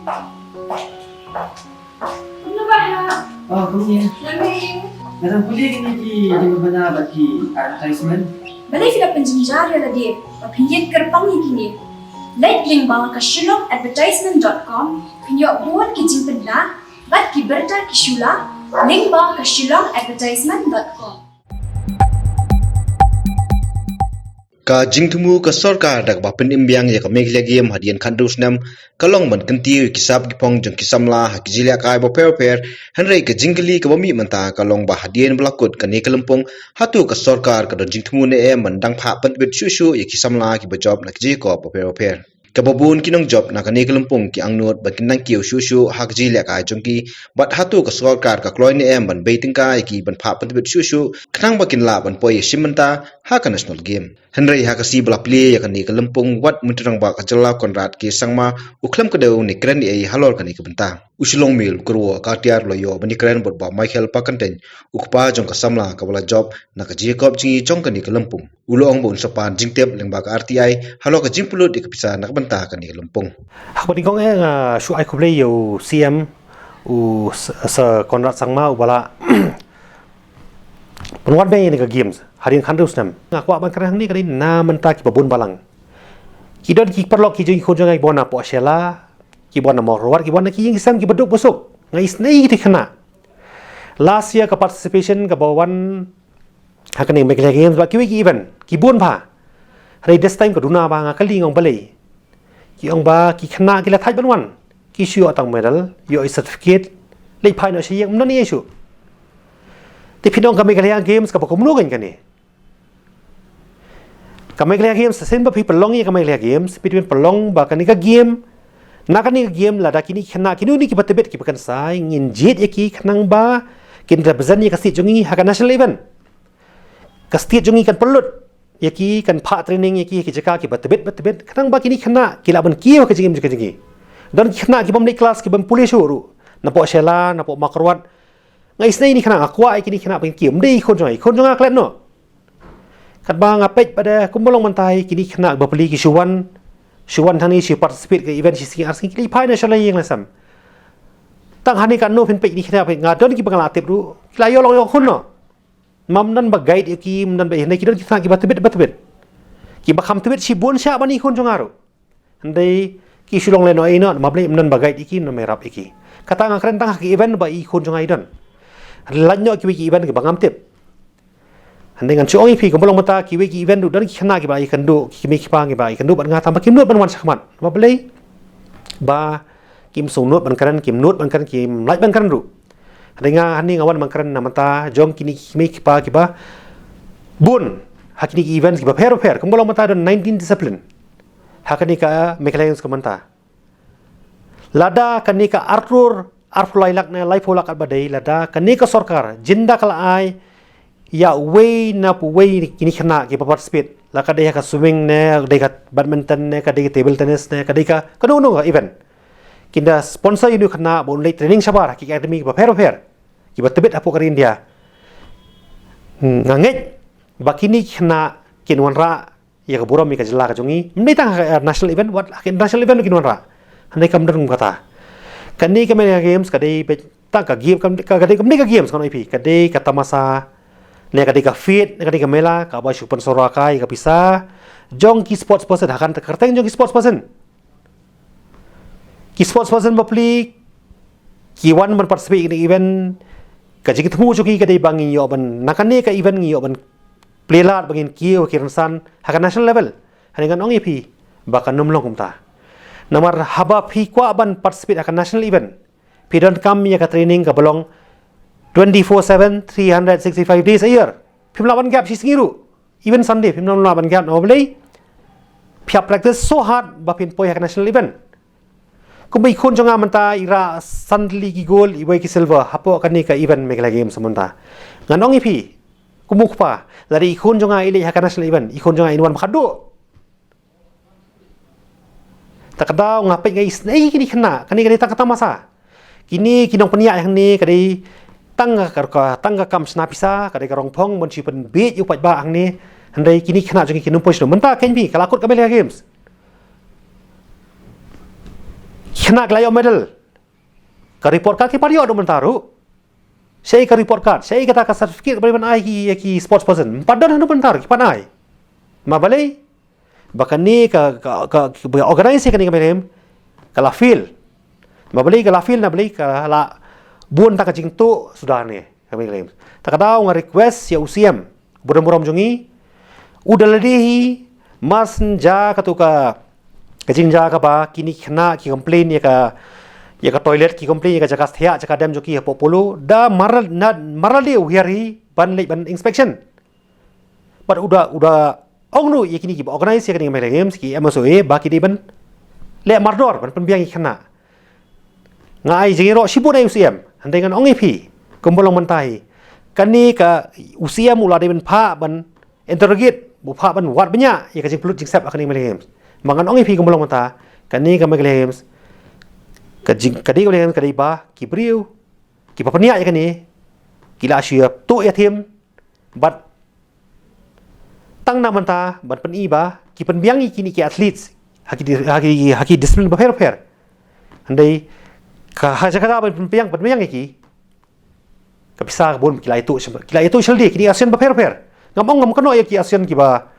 Ano ba ha? Oh, kuya. Lamig. Narang kuya kiniki di ba na bagi advertisement? Balay sila penjenjar ya lagi. Papinjit kerpang ni kini. Like link bawah ke shillongadvertisement.com. Pinyo buat kijing pedla. Bat kiberta kishula. Link bawah ke shillongadvertisement.com. Ka jingtumu ka sarkar dak bapin imbyang ya ka meghla game hadian khandus nam kalong man kanti kisab gipong jong kisamla ha kijilya kai bo per hanrei ka jingli ka bami manta kalong ba hadian blakut ka ne kalampong hatu ka sarkar ka don jingtumu ne e man dang pha pan bit shu ya kisamla ki ba job na kiji ko bo per kababun kinong job na ka ne kalampong ki angnot ba kinang kiu shu ha kijilya kai jong ki bat hatu ka sarkar ka kloi ne e man beiting ka ki ban pha pan bit shu khnang ba kin la ban poi simanta ha ka national game Henry hakasi bela play ya kani kelempung wat mutrang ba kajala konrad ke sangma uklam kedau ni kren ai halor kani kebenta usilong mil kurwo ka tiar loyo bani kren bot ba Michael Pakanten ukpa jong kasamla kabala job na ka Jacob jingi jong kani kelempung ulong bon sapan jingtep lengba ka RTI halo ka jingpulut di kepisa na kebenta kani kelempung hakuni kong shu ai kuble yo CM u sa konrad sangma ubala penguat bay ni ka games harian khandus nam ngakwa ban kerang ni kali na menta ki babun balang kidon ki perlok ki jing khojang ai bona po shela ki bona morwar ki bona ki ying sam ki beduk busuk ngai snei ti khana last year ka participation ka bawan hakani mekle games ba ki event ki bun pha hari this time ka duna ba ngakali ngong balei ki ong ba ki khana ki la thai banwan ki shu atang medal yo certificate lei phai no shi yeng non ni shu ti pinong kami kalian games ka pakumulungan kani kami kalian games sen ba pi pelong ye kami kalian games between pelong ba kani ka game na kani ka game lada kini khana kini ni ki batebet ki bakan sai ngin jit ye ki khnang ba kin represent ye ka state jongi ha ka national event ka state jongi kan pelut ye ki kan pha training ye ki jaka ki batebet khnang ba kini khana kila ban ki ka jingim jika jingi dan khana ki bam ni class ki bam pulis uru na po shela na po makrwat ngai snei ni khana akwa ai kini khana pin kim dei khon jong aklet no kat ba ngapet pada kumbolong mantai kini khana bapeli ki shuwan thang ni shi participate ke event shi sing asking kili phai national yeng lasam tang hani kan no pin pe ni khana pe ngadon ki bangala tep ru kila yo long yo khon no mam nan ba guide ki nan ba nei ki don ki thang ki batbet ki ba kham tebet shi bon sha bani khon jong aro ndai ki shulong le no ai no mablei nan ba guide ki no merap iki kata ngakren tang ki event ba i khon jong ai don lanyo ki event ki bangam tip dengan cuong ipi kumpulang mata ki event du dan ki khana ki ba ikan du ki mi ki pang ki ba ikan du ban nga tam kim nut ban wan sakmat ba belai ba kim sung nut ban karan kim nut ban karan kim lai ban karan du dengan hani ngawan ban karan namata jong kini ki mi ki pa bun hakini ki event ki ba fair kumpulang mata don 19 discipline hakani ka mekalens komanta lada kani ka arfulai lakna life holak badai lada kani ka sarkar jinda kala ai ya way na pu way kini khana ki participate la ka dei ka swimming ne dei ka badminton ne ka dei table tennis ne ka dei ka no event kinda sponsor inu khana bon lei training sabar ki academy ki fair ki batbet apo kar India nganget bakini khana kinwanra ya ka buram mi ka jila ka jongi mni tang national event what national event kinwanra handai kam dan kata kani ka mena games kadai tang ka game kadai kamni ka games kan IP kadai ka tamasa ne kadai ka fit ne kadai ka mela ka ba super sorakai ka pisa jong ki sports person hakan kerteng jong ki sports person bapli ki wan man participate in event ka jigi temu joki kadai bangi yo ban nakane ka event ngi yo ban playlat bangin ki o kiransan hakan national level haningan ong IP bakan numlong kumta namar haba phi kwa ban participate akan national event pidon kam ya ka training ka belong 24/7 365 days a year pimla ban gap singiru even Sunday pimla ban gap no boleh pia practice so hard ba pin poi akan national event kumbai khon jonga manta ira sandli ki gold ibai ki silver hapo kan ni ka event megala game semonta nganong ipi kumukpa dari khon jonga ile akan national event ikhon jonga inwan khadu takdaw ngapai ngai snei kini khana kani tak kata masa kini kinong penia yang ni kadi tangga kam snapisa kadi karong pong mon chipen beat yu pat ba ang ni handai kini khana jongi kinong pois no menta kenbi kalakut kabel games kena kelayo medal ka report card ki pario do mentaru sei ka report card sei kata ka certificate bari ban ai ki sports person padan hanu bentar ki panai ma balai bakani ka organize ka ni ka merem kala feel ma balai kala feel na balai kala buon ta ka jing tu sudah ne ka merem ta ka daw nga request ya UCM buram-buram jungi udaladihi mas ja ka tu ka jing ja ka ba kini kena ki complain ya ka toilet ki complain ya ka jaga thia jaga dam joki ha popolo da maral dia wiari ban inspection but udah ongnu ya kini ki organize ya kini games ki MSOE ba ki di ban le mardor ban penbiang kena ngai jingiro sibun ai UCM handai kan ong EP kumbolong mentai kani ka UCM ula de ban pha ban interrogate bu pha ban wat banyak ya ka jing pelut jing sap akani games mangan ong EP kumbolong menta kani ka games kadai oleh kadai ba kibriu ki papania ya kani kila siap tu ya tim bat tang namanta bat pen iba ki penbiangi kini ki athletes haki disiplin ba fer andai ka haja kata ban penbiang ki ka bisa bon kila itu sheldi kini asian ba fer ngamong kano ya ki asian ki ba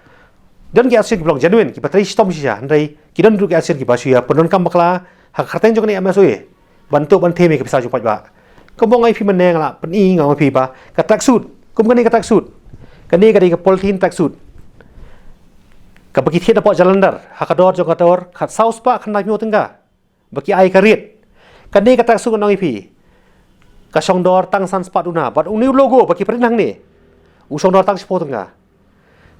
dan ki asian ki blong genuine ki patri stom sia andai ki dan du ki asian ki ba siap penon kam bakla hak harten jong ni MSOE bantu ban theme ke bisa jupat ba kembong ai pi meneng la peni ngau pi ba ka tracksuit kum kani ka tracksuit kani ka polythene tracksuit ka bagi thiet apo jalandar hakador jong kator khat saus pa khna mi otengga bagi ai ka rit kani ka tracksuit ngau pi ka songdor tang san spa duna bat uni logo bagi perinang ni usong dor tang spo tengga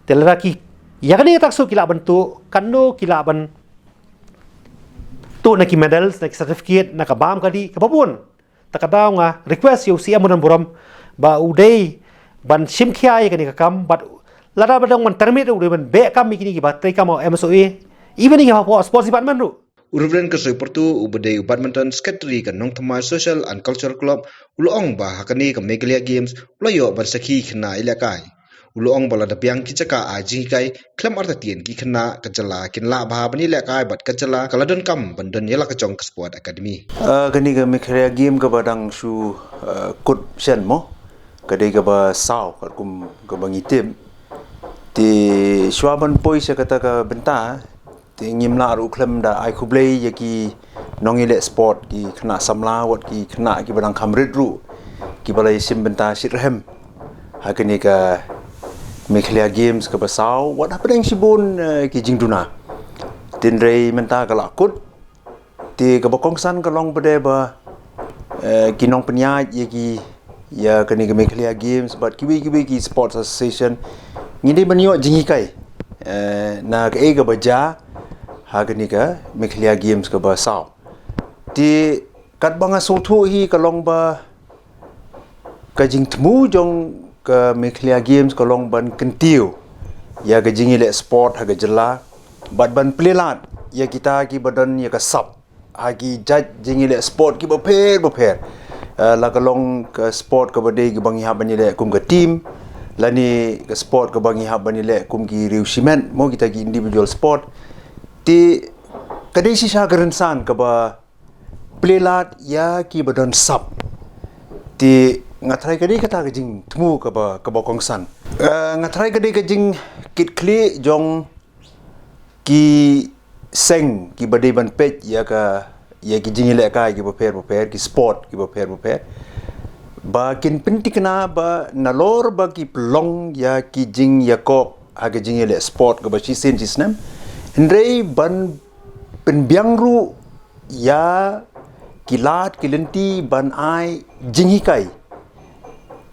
teleraki ya kani ka tracksuit kila bentuk kando kila ban tu nak medals nak certificate nak bam kadi kapapun takadaw nga request yu siya mo nan buram ba uday ban simkhia ya kani kakam but lada badang man termit uday ban be kam mikini ki batay kam MSOE even ni ha sports department ru Urubren ke Portu ubade badminton secretary kan nong thamai social and cultural club ulong ba hakani ka Meghalaya games ulayo ban sakhi khna ilakai ulong bala da piang ki chaka aji kai klam arta tien ki khna kajala kinla bha bani lakai bat kajala kaladon kam bandon yela ka chong sport academy gani ga Meghalaya game ga badang shu kut sen mo kadai ga ba saw kum ga bangi tim ti shwaban poi se kata ka benta ti ngimla ru klam da ai kublei yaki nongile sport ki khna samla wat ki khna ki badang khamrit ru ki balai sim benta sirhem hakani ka Meghalaya games ka basaw wat apa deng sibun ki jingduna tin rei menta ka lakut ti ka bakongsan ka long bade ba ki nong penya ye ya kani ka Meghalaya games but kiwi ki sports association ngide banyo jingi kai na ka ega baja ha kani ka Meghalaya games ka basaw ti kat banga sotu hi ka long ba ka jingtmu jong ke Meghalaya games ka long ban kentiu ya ga jingi le sport ha ga jela bat ban plelat ya kita ki badan ya ka sap ha ki judge jingi le sport ki baper la ka long ka sport ka bade ki bangi ha bani le kum ka team lani ka sport ka bangi ha bani le kum ki reusimen mo kita ki individual sport ti kadai si sha garansan ka ba plelat ya ki badan sap ti ngatrai kadai kata kajing temu ke ba kongsan ngatrai kadai kajing kit kli jong ki seng ki badai ban pet ya ki jing ile ka ki paper ki sport ki paper ba kin penting kena ba nalor ba ki pelong ya ki jing ya ko aga jing ile sport ke ba si sen sistem ndrei ban penbiang ru ya kilat kilenti ban ai jingi kai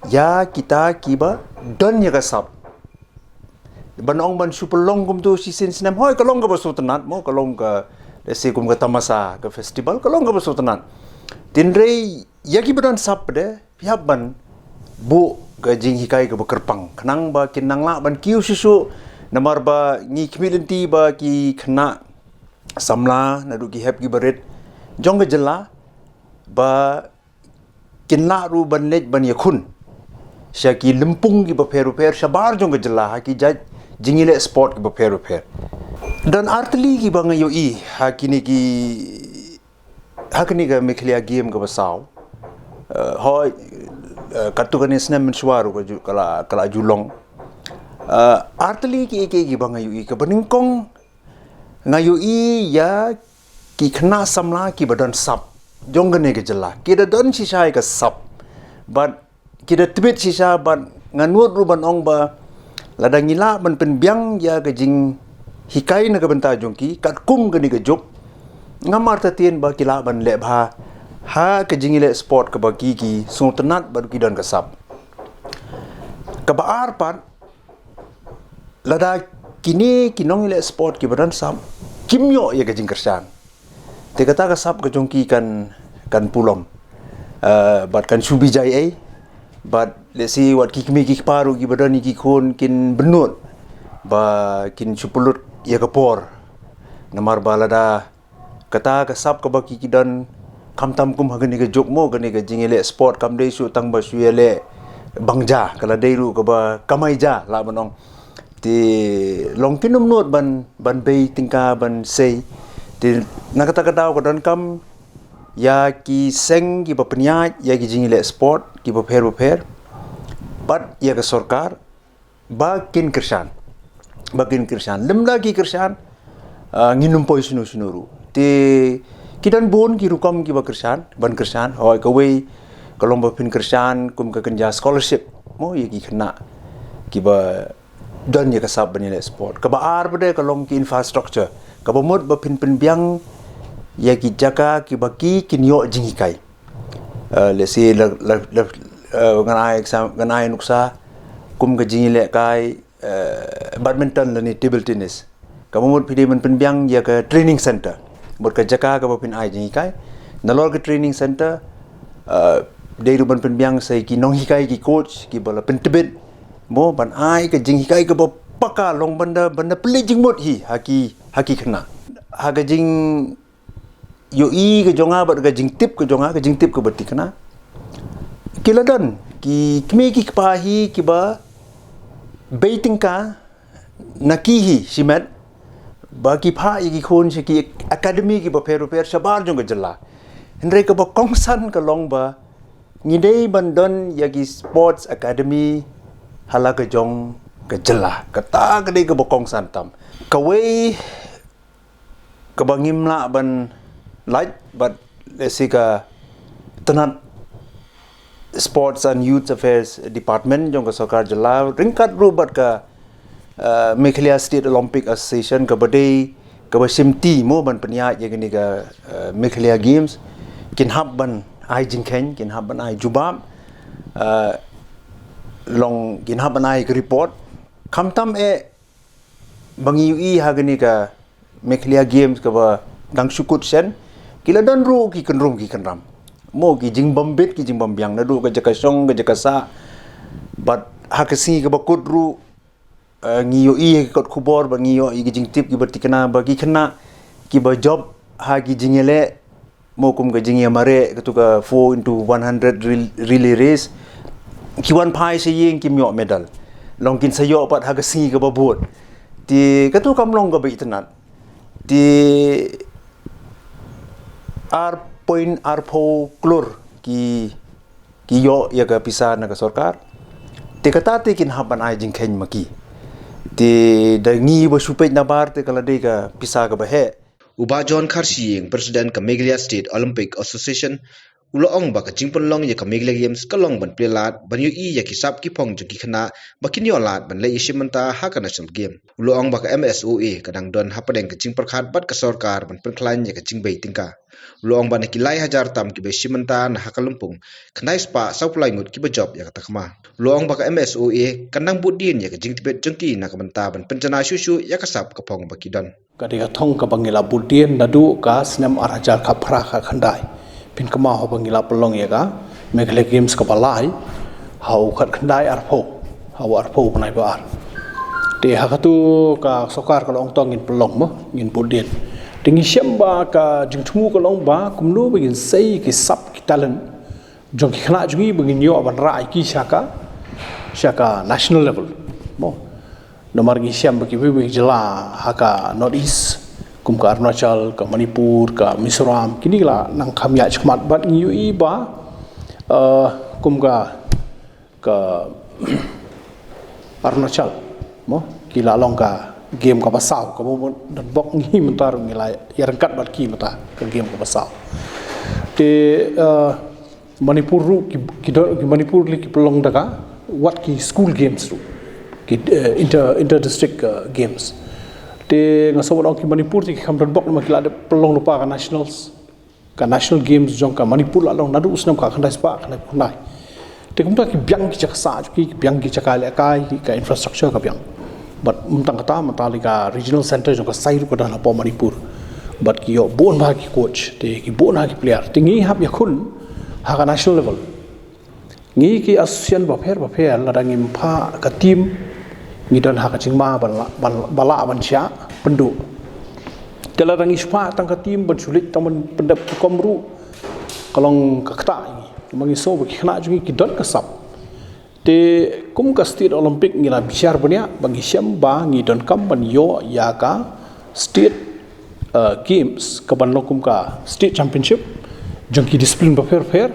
ya kita kiba don ya kasap banong ban super long kum tu si sin sinam hoi kalong ka basutanat mo kalong ka lesi kum ka tamasa ka festival kalong ka basutanat tinrei ya ki badon sap de pihak ban bu ka jing hikai ka bekerpang kenang ba kinang la ban kiu susu namar ba ngi community ba ki khna samla na du ki hep ki baret jong ka jela ba kinla ru ban lej ban yakun Syaki lempung ki paper sabar jong gejela haki jaj jingile sport ki paper dan artli ki bang yo i haki ni ki hakni ga mekhlia game ga basau hoi katukan isnem mensuaru kala julong artli ki bangayu i ka beningkong ngayu i ya ki khna samla ki badan sap jonggane ke jela ki da don shisha ka sap but ki da tibet shisha but nganut ruban ong ba ladang ila ban pen biang ya ga jing hikai na ga benta jongki kat kum ga ni ga jok ngamar ta tien ba kila ban le bha ha ka jing ile sport ka ba ki suntanat ba ki don ka sap ka ba ar pat lada kini kinong ile sport ki badan sap kimyo ya ga jing kersan te kata ka sap ka jongki kan pulom bat kan subi jai ai but let's see what kikmi ki paru ki badan ki khon kin benut ba kin chupulut ya kapor namar balada kata ka sap ka ba ki dan kam tam kum hagani ka jok mo gani ka jingele sport kam dei su tang ba su yele bangja kala dei ru ka ba kamai ja la banong ti long kinum not ban bei tingka ban sei ti nakata ka daw ka dan kam ya ki seng ki ba penyat ya ki jingile sport ki ba pher but ya ka sarkar ba kin kirsan lemla ki kirsan nginum poi sunuru te kidan bon ki rukam ki ba kirsan ban kirsan hoi ka wei kalong ba pin kirsan kum ka kenja scholarship mo ya ki khna ki ba don ya ka sab banile sport ka ba ar bade kalong ki infrastructure ka ba mod ba pin biang ya ki jaka ki baki kinyo jingikai let's say ganai nuksa kum ga jingile kai badminton ni table tennis kamut pidi men penbiang ya ke training center bot ka jaka ka pin ai jingikai nalor ke training center dei ru ban penbiang sai ki nong hikai ki coach ki bola pentebet mo ban ai ka jingikai ka paka long banda play jingmot hi haki khna haga jing yo i ke jonga bat ke jing tip ke bati kana kiladan ki kmi ki pahi ki ba baiting ka nakihi simet ba ki pha ki khon se ki academy ki ba per sabar jong jalla hendre ka ba kongsan ka long ba ni dei bandon ya ki sports academy hala ka jong ka jalla ka ta ka dei ka ba kongsan tam ka wei ka ba ngimla ban light but let's say ka tanat sports and youth affairs department jong ka sarkar jala ringkat rubat ka Meghalaya State Olympic Association ka badai ka ba simti mo ban panya ye gani ka Meghalaya Games kin hab ban ai jingkhen kin hab ban ai jubam long kin hab ban ai report khamtam e bangi ui hagani ka Meghalaya Games ka ba gangsukut sen kila don ru ki kenrum ki kenram mo ki jing bambit ki jing bambiang na ru ka jaka song ka jaka sa but hakasi ka bakut ru ngiyo i ka khubor ba ngiyo i ki jing tip ki bertikana ba ki khna ki ba job ha ki jingele mo kum ka jingi mare ka tu ka 4 into 100 relay race ki wan pai se yeng ki myo medal long kin sayo pat hakasi ka ba bot ti ka tu kam long ka ba itnat ti arpo klur ki yo ya ka pisa na ka sarkar te kata te kin haban ai jing khen maki te da ngi ba supet na bar te kala de ka pisa ka ba he Uba John Kharsiyeng President ka Meghalaya State Olympic Association uloong ba ka jingpon long ya ka Meghalaya Games ka long ban plelat ban yu i ya ki sap ki phong ki khana bakin yo lat ban le ishimanta ha ka national game uloong ba ka MSOA kadang don hapadeng ka jingpar khat bat ka sarkar ban penklan ya ka jingbei tingka uloong ba na ki lai hajar tam ki be shimanta na hakalumpung khnai spa sauplai ngut ki ba job ya ka takma uloong ba ka MSOA kanang budin ya ka jingtibet jengki na ka manta ban penjana shushu ya ka sap ka phong ba ki don kadika thong ka bangila budien nadu ka snem arajar ka phra ka khandai pin kama ho bangila pelong ya ka Meghalaya Games ka balai hau khat khandai arpho nai ba ar te hakatu ka sokar ka long tong in pelong mo ngin budien tingi shamba ka jingthmu ka long ba kumlu begin sei ki sap ki talent jong ki khna jungi begin yo ban rai ki shaka national level mo nomar gi shamba ki bi jela haka north east kum ka Arunachal ka Manipur ka Mizoram kini la nang khamya chmat bat ngi ba kum ka Arunachal mo kila long ka game ka pasau ka mo dan bok ngi mentar ngi la yarangkat bat ki mata ka game ka pasau te Manipur ru ki Manipur li ki pelong daga what ki school games ru ki inter district games te ngaso orang ki Manipur ti kham dan bok ma ki la pelong lupa ka national games jong ka Manipur la long nadu usnam ka khandai spa khandai kunai te kumta ki byang ki chaksa ki byang ki chakale kai ka infrastructure ka byang but mtang kata matalika regional center jong ka sairu ko dah po Manipur but ki yo bon ba ki coach te ki bon ha ki player tingi hab ya kun ha ka national level ngi ki association ba pher la dang im pha ka team ngi don ha ka chingma bala ban sha pendu tela dang ispa tang ka team ban sulit tang ban pendap komru kalong ka kta mangi so ba ki khna jungi ki don ka sap te kum ka state olympic ngi la bisyar bania bangi syam ba ngi don kam ban yo ya ka state games ka ban lokum ka state championship jongki disiplin ba pher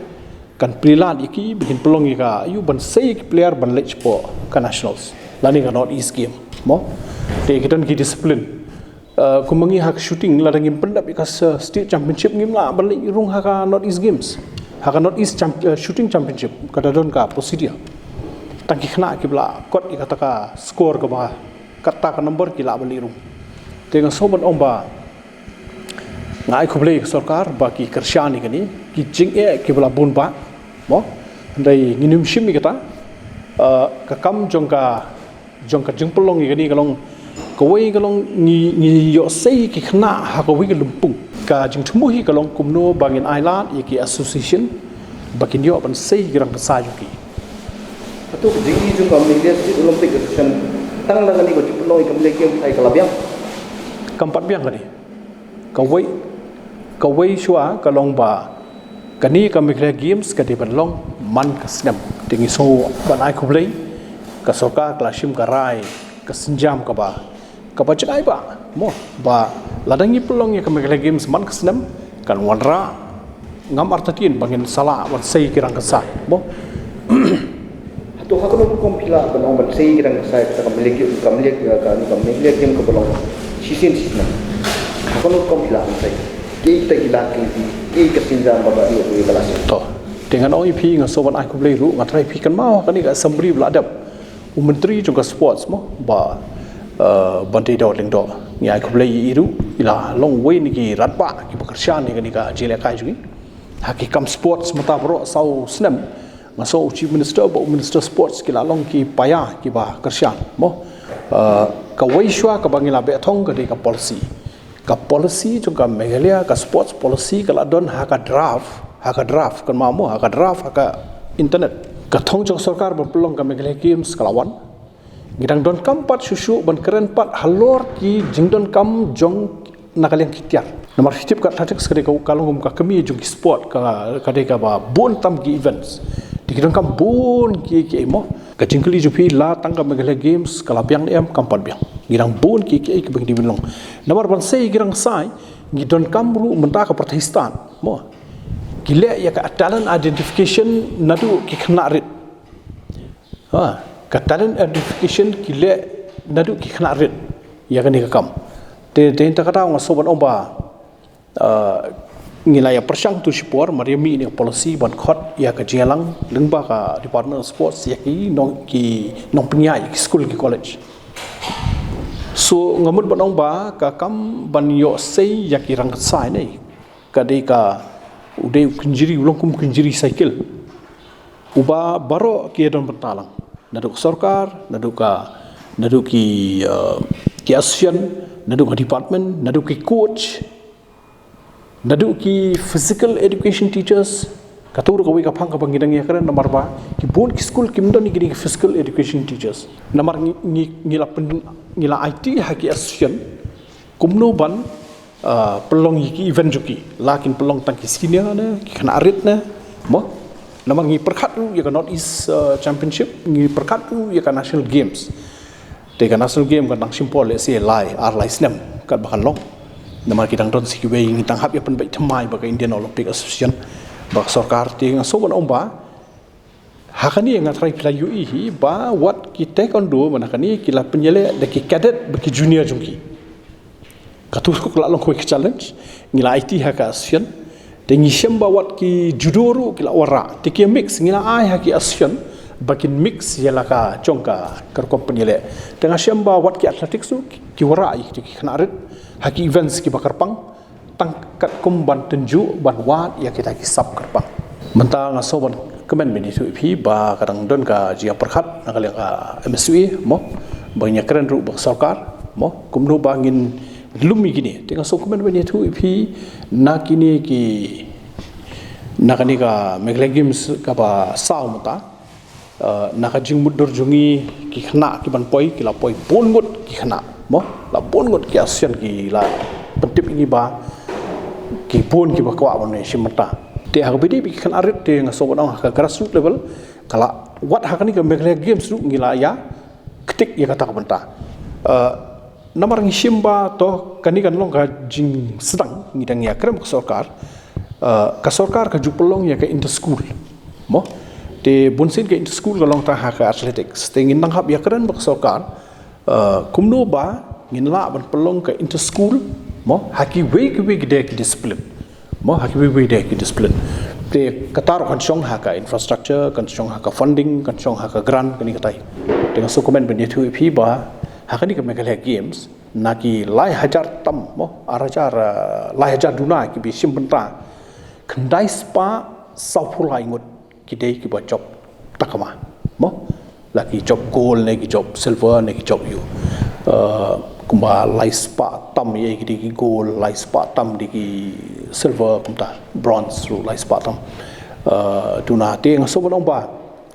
kan prilat iki bikin pelong ika ayu ban sei player ban lech po ka nationals lani ka north east game mo te kitan ki disiplin kumangi hak shooting la dangim pendap ika state championship ngim la ban lech rung ha ka north east games ha ka north east shooting championship kada don ka posidia tangki khna ki bla kot ika ta ka score ka ba kata ka number ki la ban lech rung te nga soban omba ngai khublei sarkar baki kershani kani ki jing ki bla bun ba mo dai nginum shim kata ka kam jong ka jing pelong kani kalong kawai kalong ni yo sei ki khna ha ko wi lumpung ka jing thmu hi kalong kumno bangin island ki association bakin yo ban sei girang sa yuki Atu jing jung kam ni dia Olympic kan tang lang ni ko pelong kam le game ai kalabiang kampat biang kani kawai shua kalong ba kani ka mikle games ka di banlong man ka snam tingi so banai khublei ka soka klashim ka rai ka sinjam ka ba chai ba mo ba ladangi pelong ya ka mikle games man ka snam kan wanra ngam artatin bangin sala wan sei kirang ka sa mo Atu hakno ko pila banong ban sei kirang sai ka milik ka milik game ko belong sisin sisna hakno ko pila sai kita gila ki kesinjam baba dia tu balas to dengan OIP nga soban ai kublei ru ngatrai pi kan mau kani ka assembly bladap menteri juga sports mo ba bantai do ling do ni ai kublei iru ila long way ni ki ratba ki pekerjaan ni ka jele kai jungi hakikam sports mata bro sau snam nga so chief minister ba minister sports ki la long ki paya ki ba kerjaan mo ka waishwa ka bangila be thong ka de ka policy juga Meghalaya ka sports policy kala don haka draft kan mamu haka draft haka internet ka thong jong sarkar ban pelong ka Meghalaya games kalawan ngidang don kam pat susu ban keren pat halor ki jingdon kam jong nakaliang kitiar nomor hitip ka tatik sekali ka kalong ka kami jong ki sport ka de ka ba bon tam ki events dikidon kam bon ki mo ka jingkli jupi la tangka Meghalaya games kala biang em kampat biang girang bon ki bagi dibilong namar ban sei girang sai ngidon kamru menta ka Pakistan mo gile ya ka talent identification nadu ki khna rit ka talent identification gile nadu ki khna rit ya ka ni ka kam te ta kata ng soban omba ngilaya persang tu sipor mariami ni policy ban khot ya ka jelang lengba ka department of sports ya ki nong penyai ki school ki college so ngamut banong ba ka kam ban yo sei ya ki rang sai nei ka de ka ude kunjiri ulong kum kunjiri cycle uba baro ki don bentalang nadu sarkar nadu ki association nadu ka department nadu ki coach nadu ki physical education teachers katur ka wi ka phang ka bangidang ya karen nomor ba ki bon ki school kim don ni ki physical education teachers nomor ngila IT haki association kumno ban pelong ki event juki lakin pelong tangki senior na ki khana arit na mo nomor ngi perkhat ya ka north east championship ngi perkhat ya ka national games te ka national game ka nang simpol se lai ar lai snem kat bakan long nama kita don si kiwe yang tang hap ya pen baik temai bagi Indian Olympic Association bak sarkar ti so ban omba hakani yang ngatrai pila UI ba what kita kondo manakani kila penyele de ki cadet bagi junior jungki katus ko kala long ko challenge ngila IT haka Asian de ngisham ba wat ki judoru kila wara te ki mix ngila ai haki Asian bakin mix yala ka chongka kar company le tengah syamba wat ki athletics tu ki wara ki kena rit haki events ki bakar pang tangkat kumban tenju ban wat ya kita ki sub karpang mentang asoban kemen bini tu pi ba kadang don ka jia perkhat nakal ka MSU mo banyak keren ru bak sarkar mo kumno bangin lumi gini tengah so kemen bini tu pi nakini ki nakani ka Meghla Games ka ba saw mata nakajing mudur jungi ki khna ki ban poi ki la poi bon ngot ki khna mo la bon ngot ki Asian ki la pentip ini ba ki bon ki ba kwa ban ne simata te ha bidi bi khna rit te ngaso ban ka grassroots level kala wat ha kani ka Meghla Games ru ngila ya ketik ya kata benta namar ngishimba to kani kan long ka jing sedang ngidang ya krem ka sarkar ka jupelong ya ka inter school mo te bunsin ke school ka long ta ha ka athletics te ngin nang hab ya keren bak sarkar kumno ba ngin la ban pelong ka inter school mo haki we de ki discipline mo haki we de ki discipline te katar kan song ha ka infrastructure kan song ha ka funding kan song ha ka grant kani katai te so comment ben yetu pi ba ha kani ka Meghla Games naki lai hajar tam mo arajar lai hajar duna ki bi simbenta kendai spa saupulai ngut kidai ki buat job takama mo lagi job gold lagi job silver lagi job you kumba lai spa tam ye ki gold lai spa tam di silver kumta bronze ru lai spa tam tuna te ngaso bonong ba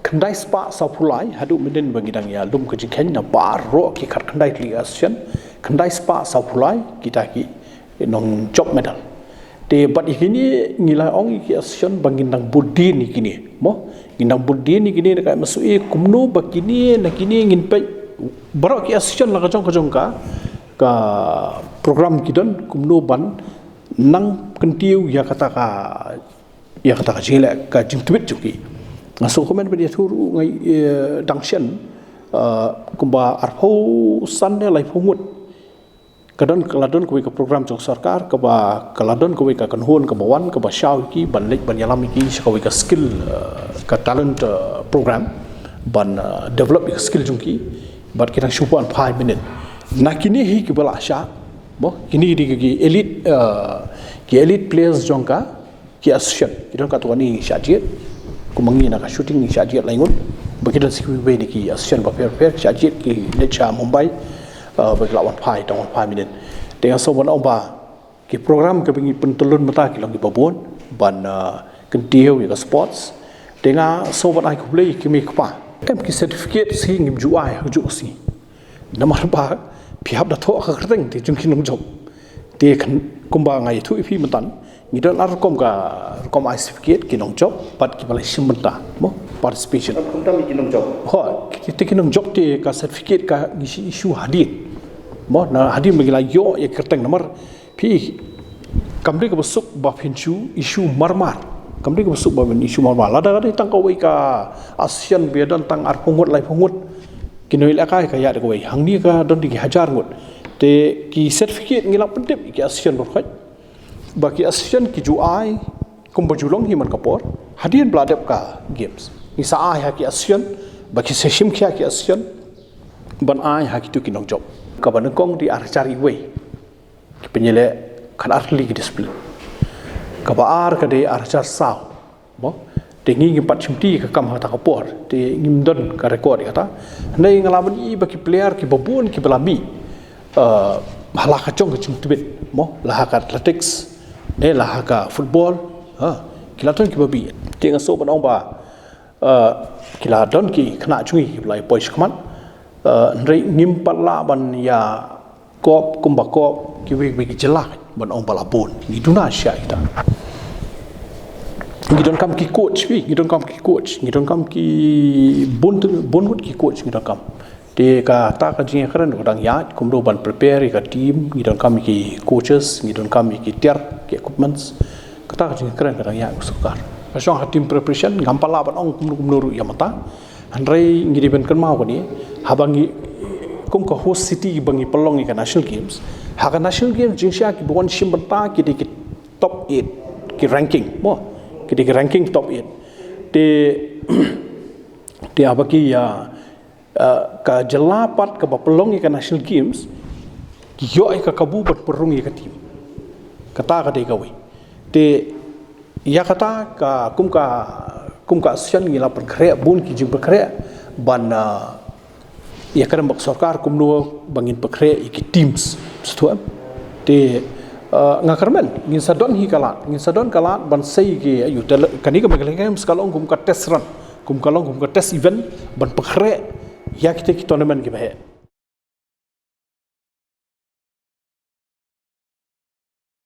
kendai spa saupulai hadu meden bangidang ya lum ke jingken na baro ki khat kendai li Asian kendai spa saupulai kita ki nong job medal te bat ikini ngila ong iki Asian bangindang budi ni kini mo ngindang budi ni kini ka masui kumno bakini na kini ngin pe barok ki Asian la kajong ka program kidon kumno ban nang kentiu ya kata ka jile ka jingtwit juki ngaso komen be turu ngai dangshen kumba arpho sanne lai phungut kadon kaladon ko ka program jong sarkar ka ba kaladon ko ka kanhon ka bawan ka ba shaw ki ban lek ban yalam ki ko ka skill ka talent program ban develop ka skill jong ki bat kita shupan 5 minute nakini hi ki bala sha bo kini di ki elite players jong ka ki Asian kidon ka to ni sha jet ko mangi na ka shooting ni sha jet laingun bakidon sikwi be ni ki Asian ba fair sha jet ki lecha Mumbai berlawan pai tong 5 minit dengan sobat oba ki program ke bengi pentulun mata ki long ki babon ban kentiu ya sports dengan sobat ai kublei ki mi kpa kam ki certificate si ngim ju ai ju si namar ba pihap da tho ka kerteng ti jung ki nong job ti kan kumba ngai thu ipi mentan ngidon ar kom ai certificate ki nong job pat ki balai simenta mo participation kumta mi kinong job ho ki kinong job ti ka certificate ka ngisi issue hadit mo na hadim megila yo ya kerteng nomor pi kamri ka besuk ba pinchu isu marmar kamri ka besuk ba isu marmar lada ada tang kawai ka Asian bedan tang ar pungut lai pungut kinoi la kai ka ya de kawai hang ni ka don di hajar ngut te ki certificate ngila pentip ki Asian berkhaj ba ki Asian ki ju ai kum bajulong hi man kapor hadin bladep ka games ni sa ai ha ki Asian ba ki seshim kya ki Asian ban ai ha ki tu kinong job kaban kong di arcari way penyele kan arli ki display kabar ka de arcar saw mo te ngi pat chimti ka kam hata kapor te ngim don ka record kata nei ngalaman i baki player ki babun ki belami hala ka chong ka chimtibit mo la ka athletics ne la ka football kilaton ki babi te ngaso ban ong ba kiladon ki khna chui lai pois khman nrei ngim patla ban ya kop kumba kop ki wi jelak ban ong balabon ngiduna sya ita ngidon kam ki coach ngidon kam ki bonut ki coach ngidon kam Di ka ta ka jing keren udang ya kum do ban prepare ka team ngidon kami ki coaches ngidon kami ki tiar ki equipments ka ta ka jing keren kadang ya sukar pasong ha team preparation ngampala ban ong kum nuru ya mata andrei ngidi ben kan mau ni habangi kum ka host city bangi pelong ka national games ha ka national games jing sha ki bon shim banta ki di top 8 ki ranking mo ki di ranking top 8 di abaki ya ka jelapat ka bapelong ka national games yo ai ka kabu bat perung ka tim kata ka dei gawi te ya kata ka kum ka sian ngila per kre bun ki jing per kre ban ya kadang bak sarkar kum no bangin per kre ki teams setuam te ngakarmen ngin sadon kalat ban sei ki ayu kani ka megaleng sekalong kum ka test run kum ka test event ban per kre ya kita tournament ke bahe